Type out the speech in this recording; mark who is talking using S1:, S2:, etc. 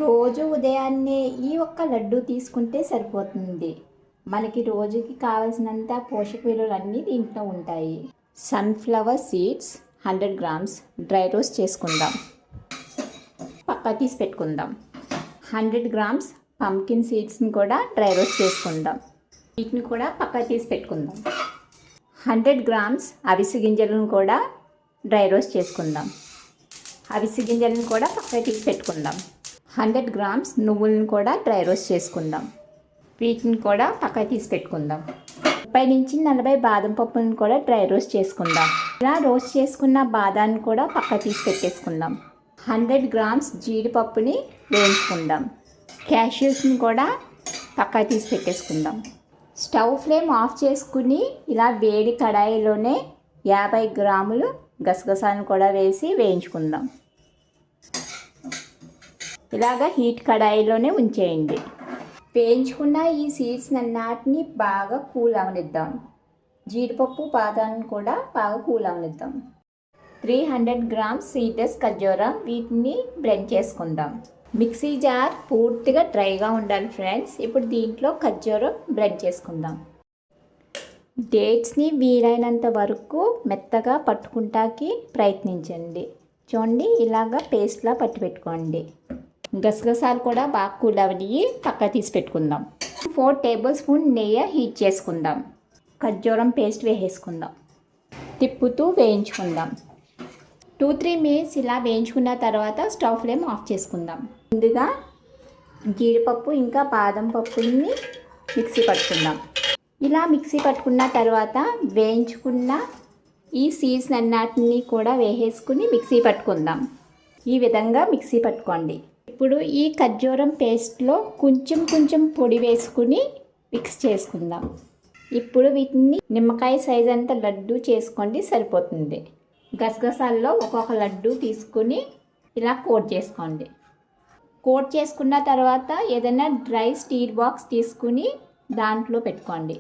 S1: రోజు ఉదయాన్నే ఈ ఒక్క లడ్డు తీసుకుంటే సరిపోతుంది. మనకి రోజుకి కావాల్సినంత పోషక విలువలన్నీ దీంట్లో ఉంటాయి. Sunflower seeds 100 grams dry roast చేసుకుందాం, పక్కా తీసి పెట్టుకుందాం. 100 గ్రామ్స్ పంకిన్ సీడ్స్ని కూడా డ్రై రోస్ట్ చేసుకుందాం, వీటిని కూడా పక్కా తీసి పెట్టుకుందాం. 100 గ్రామ్స్ అవిసె గింజలను కూడా డ్రై రోస్ట్ చేసుకుందాం, అవిసె గింజలను కూడా పక్కా తీసి పెట్టుకుందాం. 100 గ్రామ్స్ నువ్వులను కూడా డ్రై రోస్ట్ చేసుకుందాం, వీటిని కూడా పక్క తీసి పెట్టుకుందాం. 30 నుంచి 40 బాదం పప్పులను కూడా డ్రై రోస్ట్ చేసుకుందాం. ఇలా రోస్ట్ చేసుకున్న బాదాన్ని కూడా పక్క తీసి పెట్టేసుకుందాం. 100 గ్రామ్స్ జీడిపప్పుని వేయించుకుందాం, క్యాష్యూస్ని కూడా పక్క తీసి పెట్టేసుకుందాం. స్టవ్ ఫ్లేమ్ ఆఫ్ చేసుకుని ఇలా వేడి కడాయిలోనే 50 గ్రాములు గసగసాలను కూడా వేసి వేయించుకుందాం. ఇలాగా హీట్ కడాయిలోనే ఉంచేయండి. వేయించుకున్న ఈ సీడ్స్ అన్నిటిని బాగా కూల్ అవనిద్దాం. జీడిపప్పు బాదాన్ని కూడా బాగా కూల్ అవనిద్దాం. 300 గ్రామ్స్ సీడ్లెస్ ఖర్జూరం, వీటిని బ్లెండ్ చేసుకుందాం. మిక్సీ జార్ పూర్తిగా డ్రైగా ఉండాలి ఫ్రెండ్స్. ఇప్పుడు దీంట్లో ఖర్జూరం బ్లెండ్ చేసుకుందాం. డేట్స్ని వీలైనంత వరకు మెత్తగా పట్టుకుంటాకి ప్రయత్నించండి. చూడండి, ఇలాగా పేస్ట్లా పట్టి పెట్టుకోండి. గసగసాలు కూడా బాగా కూల్ అవని పక్క తీసి పెట్టుకుందాం. 4 టేబుల్ స్పూన్ నెయ్యి హీట్ చేసుకుందాం. ఖర్జూరం పేస్ట్ వేసేసుకుందాం, తిప్పుతూ వేయించుకుందాం. 2-3 మినిట్స్ ఇలా వేయించుకున్న తర్వాత స్టవ్ ఫ్లేమ్ ఆఫ్ చేసుకుందాం. ముందుగా జీడిపప్పు ఇంకా బాదం పప్పుని మిక్సీ పట్టుకుందాం. ఇలా మిక్సీ పట్టుకున్న తర్వాత వేయించుకున్న ఈ సీడ్స్ అన్నిటిని కూడా వేసేసుకుని మిక్సీ పట్టుకుందాం. ఈ విధంగా మిక్సీ పట్టుకోండి. ఇప్పుడు ఈ ఖర్జూరం పేస్ట్లో కొంచెం పొడి వేసుకుని మిక్స్ చేసుకుందాం. ఇప్పుడు వీటిని నిమ్మకాయ సైజ్ అంత లడ్డు చేసుకోండి, సరిపోతుంది. గసగసాల్లో ఒక్కొక్క లడ్డు తీసుకుని ఇలా కోట్ చేసుకోండి. కోట్ చేసుకున్న తర్వాత ఏదైనా డ్రై స్టీల్ బాక్స్ తీసుకుని దాంట్లో పెట్టుకోండి.